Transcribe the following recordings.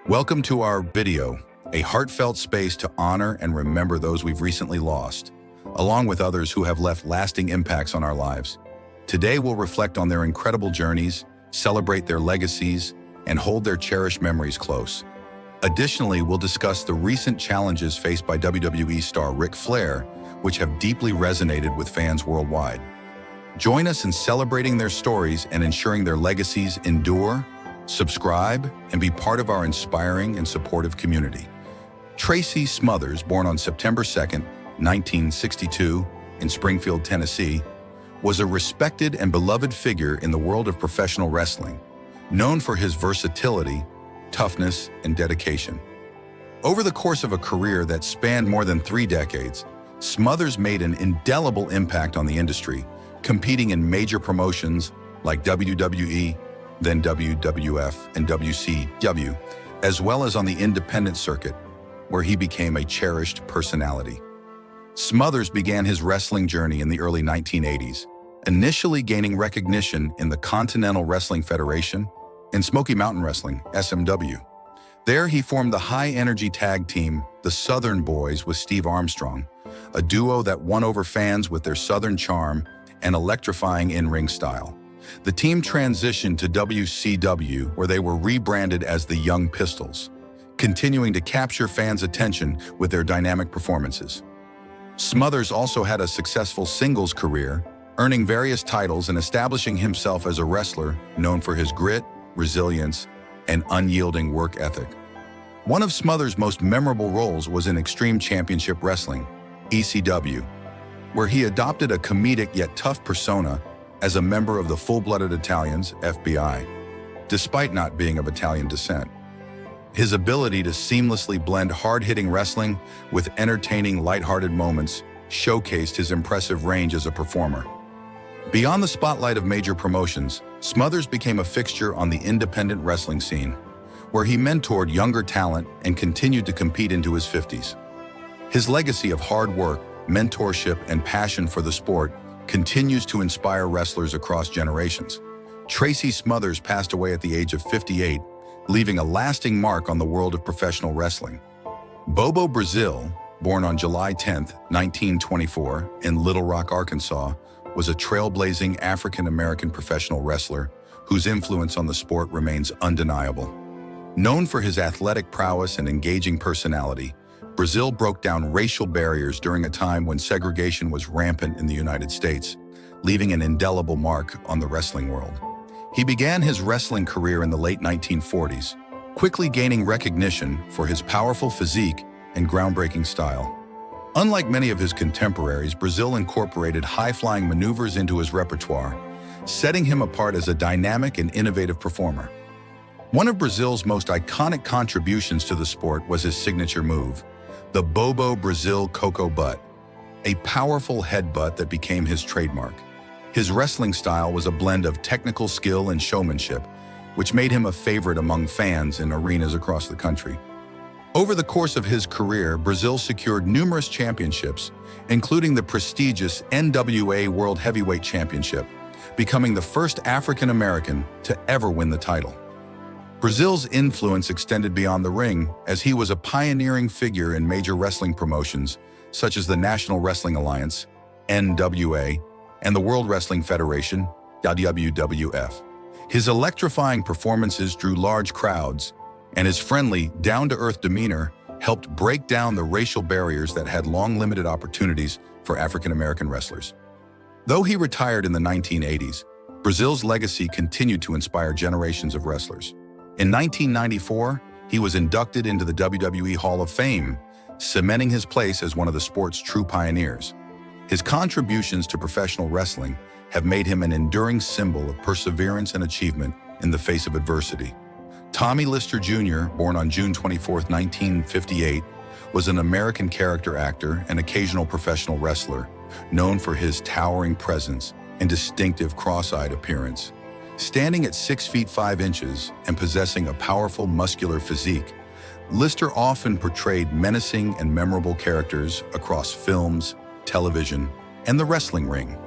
Welcome to our video, a heartfelt space to honor and remember those we've recently lost, along with others who have left lasting impacts on our lives. Today we'll reflect on their incredible journeys, celebrate their legacies, and hold their cherished memories close. Additionally, we'll discuss the recent challenges faced by WWE star Ric Flair, which have deeply resonated with fans worldwide. Join us in celebrating their stories and ensuring their legacies endure. Subscribe and be part of our inspiring and supportive community. Tracy Smothers, born on September 2nd, 1962, in Springfield, Tennessee, was a respected and beloved figure in the world of professional wrestling, known for his versatility, toughness, and dedication. Over the course of a career that spanned more than 3 decades, Smothers made an indelible impact on the industry, competing in major promotions like WWE, then WWF and WCW, as well as on the independent circuit, where he became a cherished personality. Smothers began his wrestling journey in the early 1980s, initially gaining recognition in the Continental Wrestling Federation and Smoky Mountain Wrestling, SMW. There he formed the high-energy tag team, the Southern Boys, with Steve Armstrong, a duo that won over fans with their Southern charm and electrifying in-ring style. The team transitioned to WCW, where they were rebranded as the Young Pistols, continuing to capture fans' attention with their dynamic performances. Smothers also had a successful singles career, earning various titles and establishing himself as a wrestler known for his grit, resilience, and unyielding work ethic. One of Smothers' most memorable roles was in Extreme Championship Wrestling, ECW, where he adopted a comedic yet tough persona as a member of the Full-Blooded Italians, FBI, despite not being of Italian descent. His ability to seamlessly blend hard-hitting wrestling with entertaining, lighthearted moments showcased his impressive range as a performer. Beyond the spotlight of major promotions, Smothers became a fixture on the independent wrestling scene, where he mentored younger talent and continued to compete into his 50s. His legacy of hard work, mentorship, and passion for the sport continues to inspire wrestlers across generations. Tracy Smothers passed away at the age of 58, leaving a lasting mark on the world of professional wrestling. Bobo Brazil, born on July 10, 1924, in Little Rock, Arkansas, was a trailblazing African-American professional wrestler whose influence on the sport remains undeniable. Known for his athletic prowess and engaging personality, Brazil broke down racial barriers during a time when segregation was rampant in the United States, leaving an indelible mark on the wrestling world. He began his wrestling career in the late 1940s, quickly gaining recognition for his powerful physique and groundbreaking style. Unlike many of his contemporaries, Brazil incorporated high-flying maneuvers into his repertoire, setting him apart as a dynamic and innovative performer. One of Brazil's most iconic contributions to the sport was his signature move, the Bobo Brazil Coco Butt, a powerful headbutt that became his trademark. His wrestling style was a blend of technical skill and showmanship, which made him a favorite among fans in arenas across the country. Over the course of his career, Brazil secured numerous championships, including the prestigious NWA World Heavyweight Championship, becoming the first African-American to ever win the title. Brazil's influence extended beyond the ring, as he was a pioneering figure in major wrestling promotions such as the National Wrestling Alliance, NWA, and the World Wrestling Federation, WWF. His electrifying performances drew large crowds, and his friendly, down-to-earth demeanor helped break down the racial barriers that had long limited opportunities for African-American wrestlers. Though he retired in the 1980s, Brazil's legacy continued to inspire generations of wrestlers. In 1994, he was inducted into the WWE Hall of Fame, cementing his place as one of the sport's true pioneers. His contributions to professional wrestling have made him an enduring symbol of perseverance and achievement in the face of adversity. Tommy Lister Jr., born on June 24, 1958, was an American character actor and occasional professional wrestler, known for his towering presence and distinctive cross-eyed appearance. Standing at 6 feet 5 inches and possessing a powerful muscular physique, Lister often portrayed menacing and memorable characters across films, television, and the wrestling ring.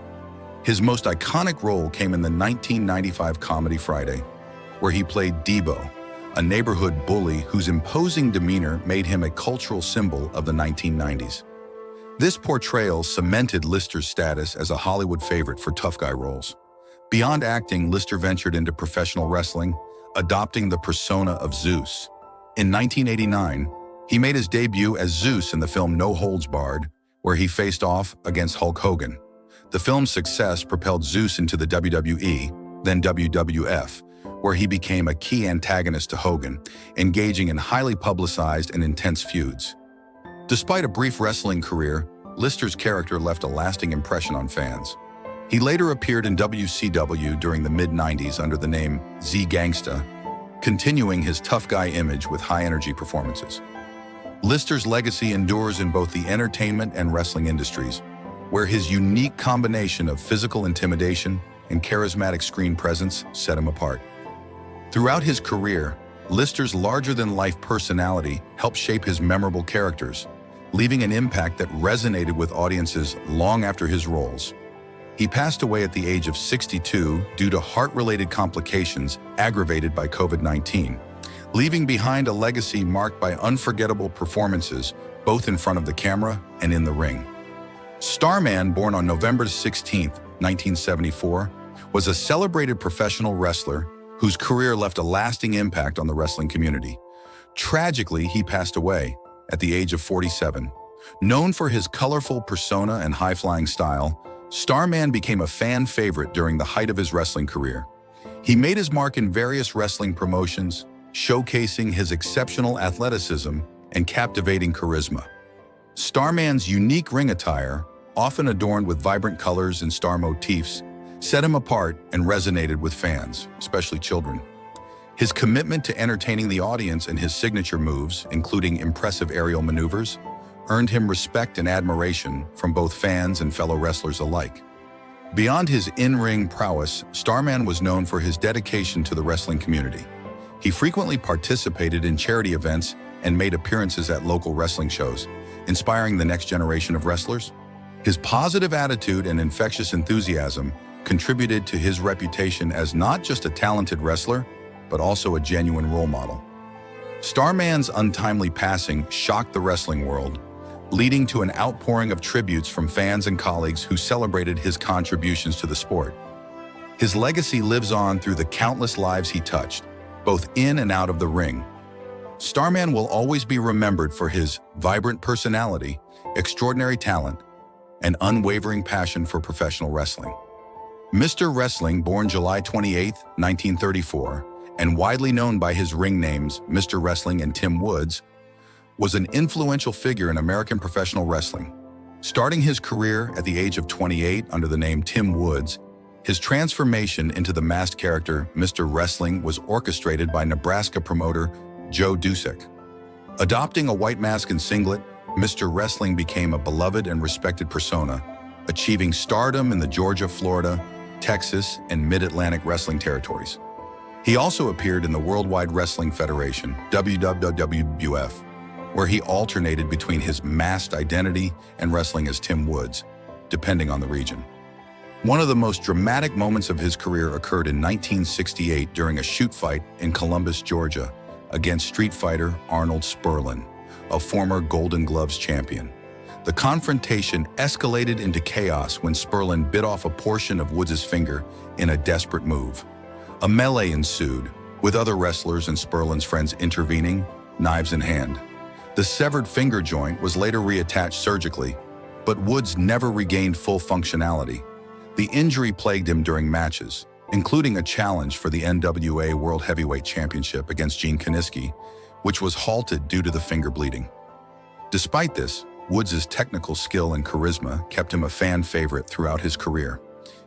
His most iconic role came in the 1995 comedy Friday, where he played Debo, a neighborhood bully whose imposing demeanor made him a cultural symbol of the 1990s. This portrayal cemented Lister's status as a Hollywood favorite for tough guy roles. Beyond acting, Lister ventured into professional wrestling, adopting the persona of Zeus. In 1989, he made his debut as Zeus in the film No Holds Barred, where he faced off against Hulk Hogan. The film's success propelled Zeus into the WWE, then WWF, where he became a key antagonist to Hogan, engaging in highly publicized and intense feuds. Despite a brief wrestling career, Lister's character left a lasting impression on fans. He later appeared in WCW during the mid-90s under the name Z Gangsta, continuing his tough guy image with high-energy performances. Lister's legacy endures in both the entertainment and wrestling industries, where his unique combination of physical intimidation and charismatic screen presence set him apart. Throughout his career, Lister's larger-than-life personality helped shape his memorable characters, leaving an impact that resonated with audiences long after his roles. He passed away at the age of 62 due to heart-related complications aggravated by COVID-19, leaving behind a legacy marked by unforgettable performances both in front of the camera and in the ring. Starman, born on November 16, 1974, was a celebrated professional wrestler whose career left a lasting impact on the wrestling community. Tragically, he passed away at the age of 47. Known for his colorful persona and high-flying style, Starman became a fan favorite during the height of his wrestling career. He made his mark in various wrestling promotions, showcasing his exceptional athleticism and captivating charisma. Starman's unique ring attire, often adorned with vibrant colors and star motifs, set him apart and resonated with fans, especially children. His commitment to entertaining the audience and his signature moves, including impressive aerial maneuvers, earned him respect and admiration from both fans and fellow wrestlers alike. Beyond his in-ring prowess, Starman was known for his dedication to the wrestling community. He frequently participated in charity events and made appearances at local wrestling shows, inspiring the next generation of wrestlers. His positive attitude and infectious enthusiasm contributed to his reputation as not just a talented wrestler, but also a genuine role model. Starman's untimely passing shocked the wrestling world, leading to an outpouring of tributes from fans and colleagues who celebrated his contributions to the sport. His legacy lives on through the countless lives he touched, both in and out of the ring. Starman will always be remembered for his vibrant personality, extraordinary talent, and unwavering passion for professional wrestling. Mr. Wrestling, born July 28, 1934, and widely known by his ring names Mr. Wrestling and Tim Woods, was an influential figure in American professional wrestling. Starting his career at the age of 28 under the name Tim Woods, his transformation into the masked character Mr. Wrestling was orchestrated by Nebraska promoter Joe Dusek. Adopting a white mask and singlet, Mr. Wrestling became a beloved and respected persona, achieving stardom in the Georgia, Florida, Texas, and Mid-Atlantic wrestling territories. He also appeared in the Worldwide Wrestling Federation, WWF, where he alternated between his masked identity and wrestling as Tim Woods, depending on the region. One of the most dramatic moments of his career occurred in 1968 during a shoot fight in Columbus, Georgia, against Street Fighter Arnold Sperlin, a former Golden Gloves champion. The confrontation escalated into chaos when Sperlin bit off a portion of Woods' finger in a desperate move. A melee ensued, with other wrestlers and Sperlin's friends intervening, knives in hand. The severed finger joint was later reattached surgically, but Woods never regained full functionality. The injury plagued him during matches, including a challenge for the NWA World Heavyweight Championship against Gene Kiniski, which was halted due to the finger bleeding. Despite this, Woods' technical skill and charisma kept him a fan favorite throughout his career.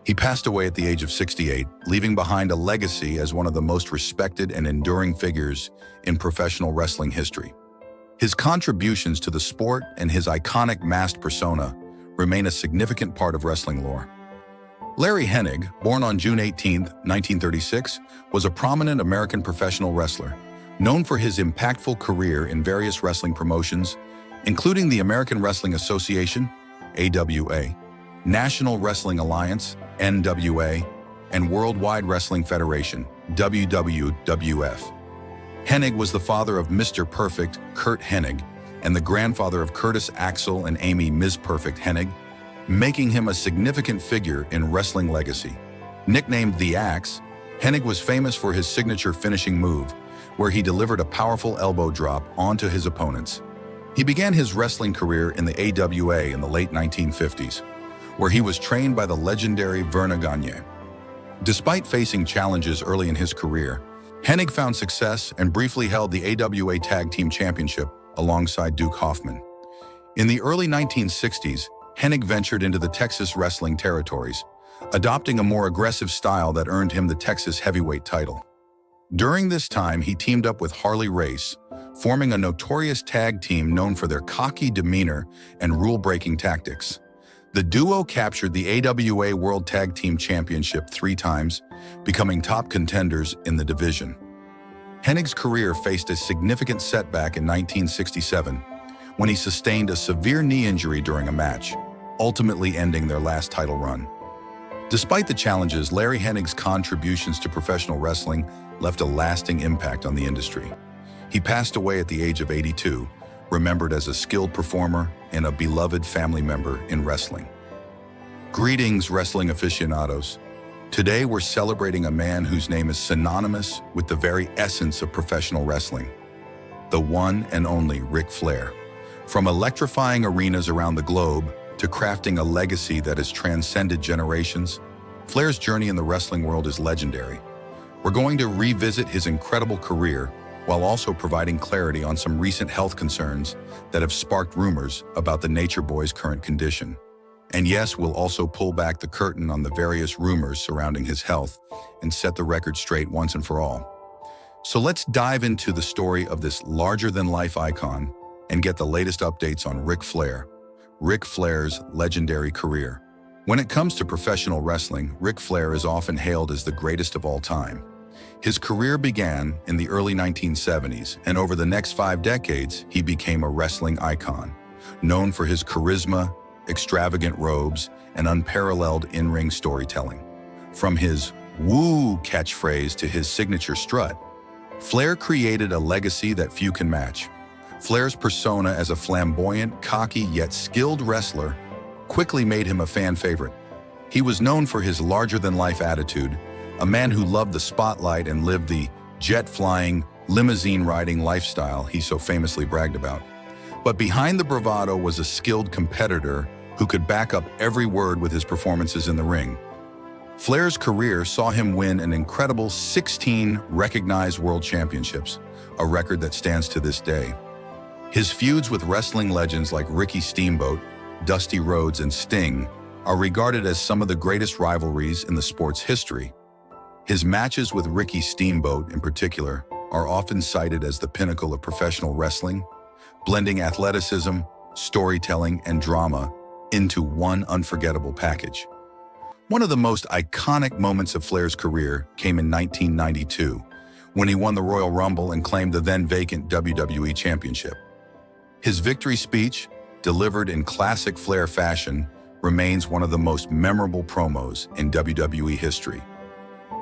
He passed away at the age of 68, leaving behind a legacy as one of the most respected and enduring figures in professional wrestling history. His contributions to the sport and his iconic masked persona remain a significant part of wrestling lore. Larry Hennig, born on June 18, 1936, was a prominent American professional wrestler, known for his impactful career in various wrestling promotions, including the American Wrestling Association, AWA, National Wrestling Alliance, NWA, and Worldwide Wrestling Federation, WWF. Hennig was the father of Mr. Perfect, Curt Hennig, and the grandfather of Curtis Axel and Amy Ms. Perfect Hennig, making him a significant figure in wrestling legacy. Nicknamed the Axe, Hennig was famous for his signature finishing move, where he delivered a powerful elbow drop onto his opponents. He began his wrestling career in the AWA in the late 1950s, where he was trained by the legendary Verne Gagne. Despite facing challenges early in his career, Hennig found success and briefly held the AWA Tag Team Championship alongside Duke Hoffman. In the early 1960s, Hennig ventured into the Texas wrestling territories, adopting a more aggressive style that earned him the Texas heavyweight title. During this time, he teamed up with Harley Race, forming a notorious tag team known for their cocky demeanor and rule-breaking tactics. The duo captured the AWA World Tag Team Championship 3 times, becoming top contenders in the division. Hennig's career faced a significant setback in 1967 when he sustained a severe knee injury during a match, ultimately ending their last title run. Despite the challenges, Larry Hennig's contributions to professional wrestling left a lasting impact on the industry. He passed away at the age of 82, remembered as a skilled performer and a beloved family member in wrestling. Greetings, wrestling aficionados. Today we're celebrating a man whose name is synonymous with the very essence of professional wrestling, the one and only Ric Flair. From electrifying arenas around the globe to crafting a legacy that has transcended generations, Flair's journey in the wrestling world is legendary. We're going to revisit his incredible career while also providing clarity on some recent health concerns that have sparked rumors about the Nature Boy's current condition. And yes, we'll also pull back the curtain on the various rumors surrounding his health and set the record straight once and for all. So let's dive into the story of this larger-than-life icon and get the latest updates on Ric Flair. Ric Flair's legendary career. When it comes to professional wrestling, Ric Flair is often hailed as the greatest of all time. His career began in the early 1970s, and over the next 5 decades, he became a wrestling icon, known for his charisma, extravagant robes, and unparalleled in-ring storytelling. From his "woo" catchphrase to his signature strut, Flair created a legacy that few can match. Flair's persona as a flamboyant, cocky, yet skilled wrestler quickly made him a fan favorite. He was known for his larger-than-life attitude, a man who loved the spotlight and lived the jet-flying, limousine-riding lifestyle he so famously bragged about. But behind the bravado was a skilled competitor who could back up every word with his performances in the ring. Flair's career saw him win an incredible 16 recognized world championships, a record that stands to this day. His feuds with wrestling legends like Ricky Steamboat, Dusty Rhodes, and Sting are regarded as some of the greatest rivalries in the sport's history. His matches with Ricky Steamboat, in particular, are often cited as the pinnacle of professional wrestling, blending athleticism, storytelling, and drama into one unforgettable package. One of the most iconic moments of Flair's career came in 1992, when he won the Royal Rumble and claimed the then-vacant WWE Championship. His victory speech, delivered in classic Flair fashion, remains one of the most memorable promos in WWE history.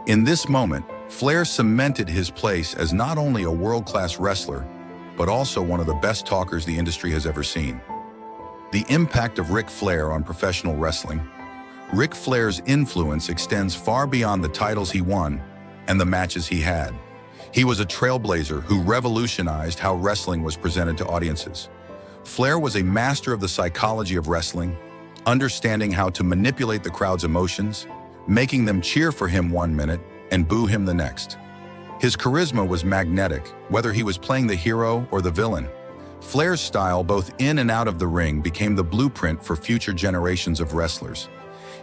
In this moment, Flair cemented his place as not only a world-class wrestler, but also one of the best talkers the industry has ever seen. The impact of Ric Flair on professional wrestling. Ric Flair's influence extends far beyond the titles he won and the matches he had. He was a trailblazer who revolutionized how wrestling was presented to audiences. Flair was a master of the psychology of wrestling, understanding how to manipulate the crowd's emotions, making them cheer for him one minute and boo him the next. His charisma was magnetic, whether he was playing the hero or the villain. Flair's style, both in and out of the ring, became the blueprint for future generations of wrestlers.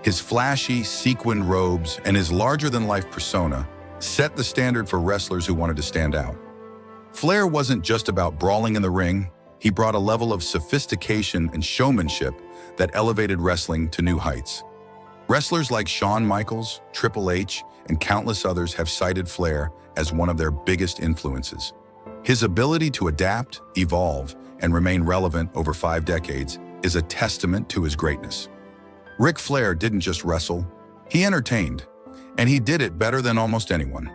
His flashy, sequined robes and his larger-than-life persona set the standard for wrestlers who wanted to stand out. Flair wasn't just about brawling in the ring. He brought a level of sophistication and showmanship that elevated wrestling to new heights. Wrestlers like Shawn Michaels, Triple H, and countless others have cited Flair as one of their biggest influences. His ability to adapt, evolve, and remain relevant over 5 decades is a testament to his greatness. Ric Flair didn't just wrestle, he entertained, and he did it better than almost anyone.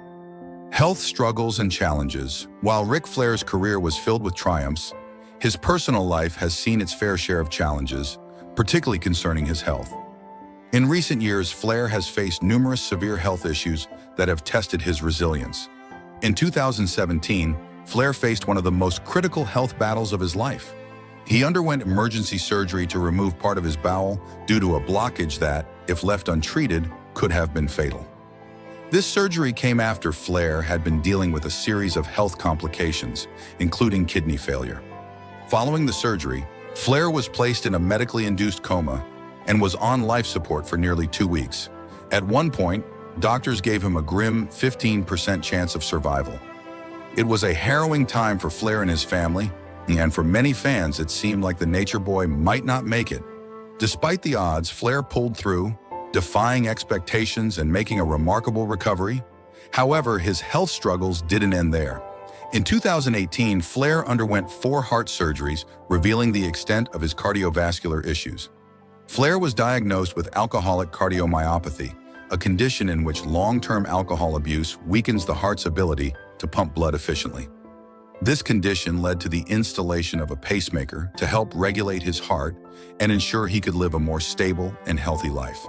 Health struggles and challenges. While Ric Flair's career was filled with triumphs, his personal life has seen its fair share of challenges, particularly concerning his health. In recent years, Flair has faced numerous severe health issues that have tested his resilience. In 2017, Flair faced one of the most critical health battles of his life. He underwent emergency surgery to remove part of his bowel due to a blockage that, if left untreated, could have been fatal. This surgery came after Flair had been dealing with a series of health complications, including kidney failure. Following the surgery, Flair was placed in a medically induced coma and was on life support for nearly 2 weeks. At one point, doctors gave him a grim 15% chance of survival. It was a harrowing time for Flair and his family, and for many fans, it seemed like the Nature Boy might not make it. Despite the odds, Flair pulled through, defying expectations and making a remarkable recovery. However, his health struggles didn't end there. In 2018, Flair underwent 4 heart surgeries, revealing the extent of his cardiovascular issues. Flair was diagnosed with alcoholic cardiomyopathy, a condition in which long-term alcohol abuse weakens the heart's ability to pump blood efficiently. This condition led to the installation of a pacemaker to help regulate his heart and ensure he could live a more stable and healthy life.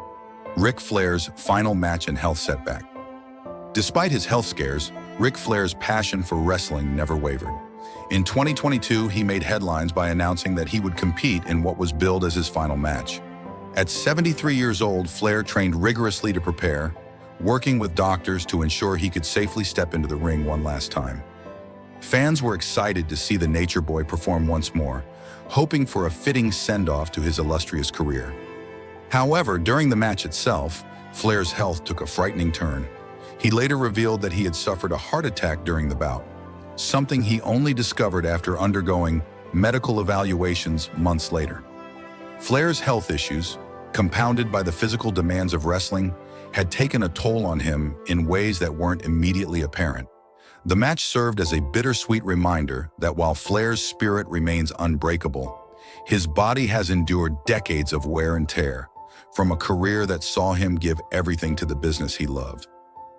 Ric Flair's final match and health setback. Despite his health scares, Ric Flair's passion for wrestling never wavered. In 2022, he made headlines by announcing that he would compete in what was billed as his final match. At 73 years old, Flair trained rigorously to prepare, working with doctors to ensure he could safely step into the ring one last time. Fans were excited to see the Nature Boy perform once more, hoping for a fitting send-off to his illustrious career. However, during the match itself, Flair's health took a frightening turn. He later revealed that he had suffered a heart attack during the bout, something he only discovered after undergoing medical evaluations months later. Flair's health issues, compounded by the physical demands of wrestling, had taken a toll on him in ways that weren't immediately apparent. The match served as a bittersweet reminder that while Flair's spirit remains unbreakable, his body has endured decades of wear and tear, from a career that saw him give everything to the business he loved.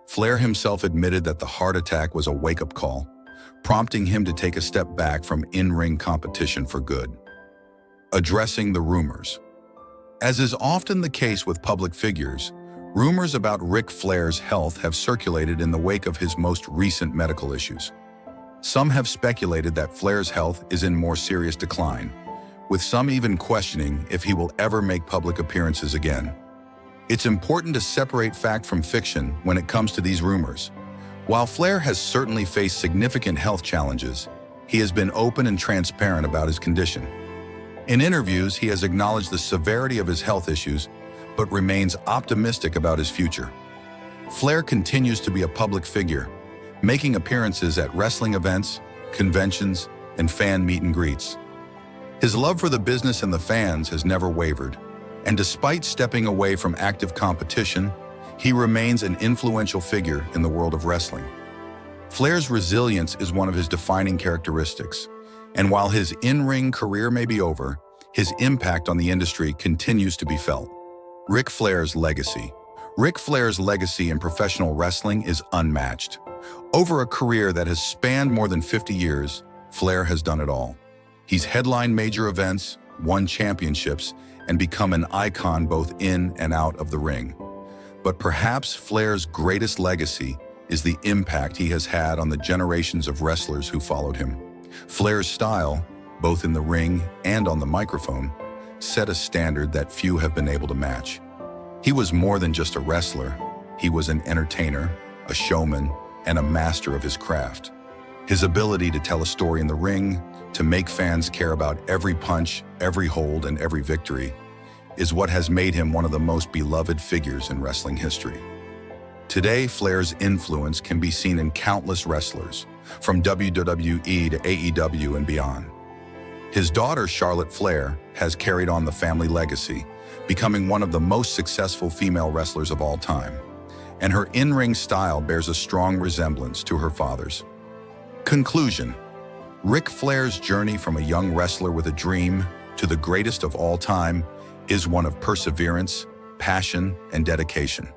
Flair himself admitted that the heart attack was a wake-up call, prompting him to take a step back from in-ring competition for good. Addressing the rumors. As is often the case with public figures, rumors about Ric Flair's health have circulated in the wake of his most recent medical issues. Some have speculated that Flair's health is in more serious decline, with some even questioning if he will ever make public appearances again. It's important to separate fact from fiction when it comes to these rumors. While Flair has certainly faced significant health challenges, he has been open and transparent about his condition. In interviews, he has acknowledged the severity of his health issues, but remains optimistic about his future. Flair continues to be a public figure, making appearances at wrestling events, conventions, and fan meet and greets. His love for the business and the fans has never wavered, and despite stepping away from active competition, he remains an influential figure in the world of wrestling. Flair's resilience is one of his defining characteristics, and while his in-ring career may be over, his impact on the industry continues to be felt. Ric Flair's legacy. Ric Flair's legacy in professional wrestling is unmatched. Over a career that has spanned more than 50 years, Flair has done it all. He's headlined major events, won championships, and become an icon both in and out of the ring. But perhaps Flair's greatest legacy is the impact he has had on the generations of wrestlers who followed him. Flair's style, both in the ring and on the microphone, set a standard that few have been able to match. He was more than just a wrestler. He was an entertainer, a showman, and a master of his craft. His ability to tell a story in the ring, to make fans care about every punch, every hold, and every victory, is what has made him one of the most beloved figures in wrestling history. Today, Flair's influence can be seen in countless wrestlers, from WWE to AEW and beyond. His daughter, Charlotte Flair, has carried on the family legacy, becoming one of the most successful female wrestlers of all time, and her in-ring style bears a strong resemblance to her father's. Conclusion. Ric Flair's journey from a young wrestler with a dream to the greatest of all time is one of perseverance, passion, and dedication.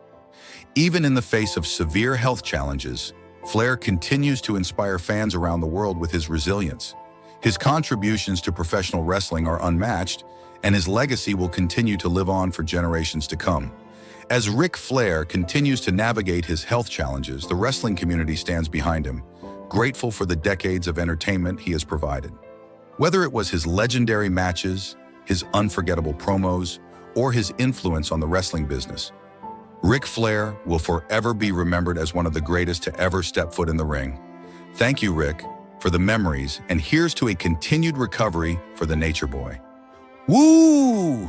Even in the face of severe health challenges, Flair continues to inspire fans around the world with his resilience. His contributions to professional wrestling are unmatched, and his legacy will continue to live on for generations to come. As Ric Flair continues to navigate his health challenges, the wrestling community stands behind him, grateful for the decades of entertainment he has provided. Whether it was his legendary matches, his unforgettable promos, or his influence on the wrestling business, Ric Flair will forever be remembered as one of the greatest to ever step foot in the ring. Thank you, Ric, for the memories, and here's to a continued recovery for the Nature Boy. Woo!